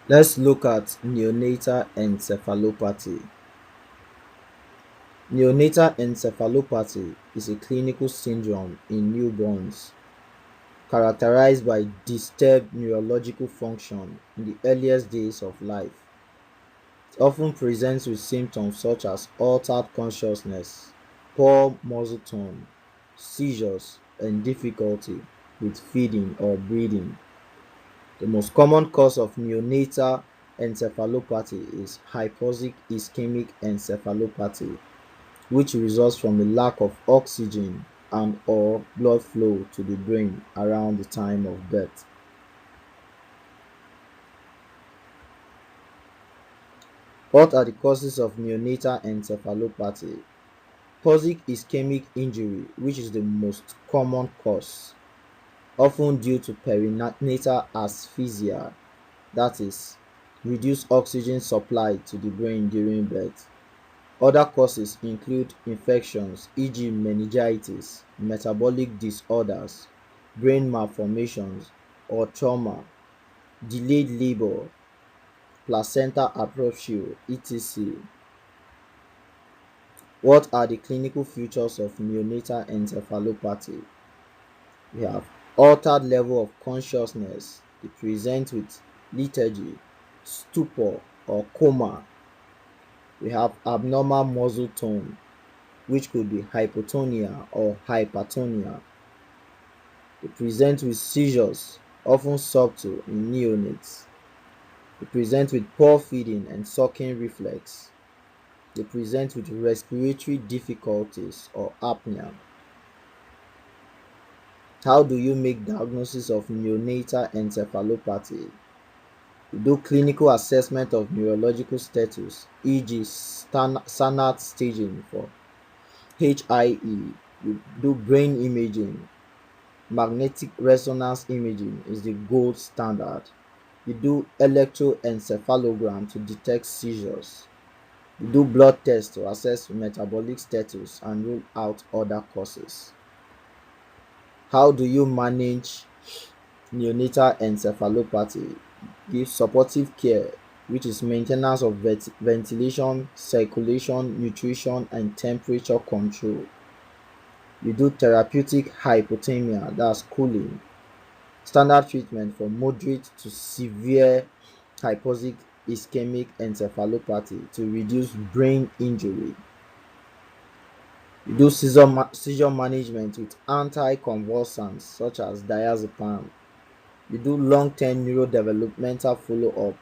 Let's look at neonatal encephalopathy. Neonatal encephalopathy is a clinical syndrome in newborns characterized by disturbed neurological function in the earliest days of life. It often presents with symptoms such as altered consciousness, poor muscle tone, seizures, and difficulty with feeding or breathing. The most common cause of neonatal encephalopathy is hypoxic ischemic encephalopathy, which results from a lack of oxygen and or blood flow to the brain around the time of birth. What are the causes of neonatal encephalopathy? Hypoxic ischemic injury, which is the most common cause, often due to perinatal asphyxia, that is, reduced oxygen supply to the brain during birth. Other causes include infections, e.g., meningitis, metabolic disorders, brain malformations or trauma, delayed labor, placenta abruptio, etc. What are the clinical features of neonatal encephalopathy? We have altered level of consciousness. They present with lethargy, stupor, or coma. We have abnormal muscle tone, which could be hypotonia or hypertonia. They present with seizures, often subtle in neonates. They present with poor feeding and sucking reflex. They present with respiratory difficulties or apnea. How do you make diagnosis of neonatal encephalopathy? You do clinical assessment of neurological status, e.g., SANAT staging for HIE. You do brain imaging. Magnetic resonance imaging is the gold standard. You do electroencephalogram to detect seizures. You do blood tests to assess metabolic status and rule out other causes. How do you manage neonatal encephalopathy? Give supportive care, which is maintenance of ventilation, circulation, nutrition, and temperature control. You do therapeutic hypothermia, that's cooling. Standard treatment for moderate to severe hypoxic ischemic encephalopathy to reduce brain injury. You do seizure management with anticonvulsants such as diazepam. You do long-term neurodevelopmental follow-up.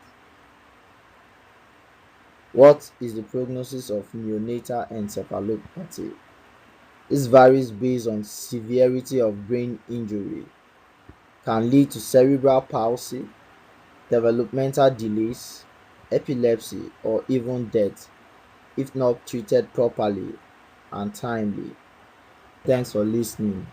What is the prognosis of neonatal encephalopathy? This varies based on severity of brain injury, can lead to cerebral palsy, developmental delays, epilepsy, or even death if not treated properly and timely. Thanks for listening.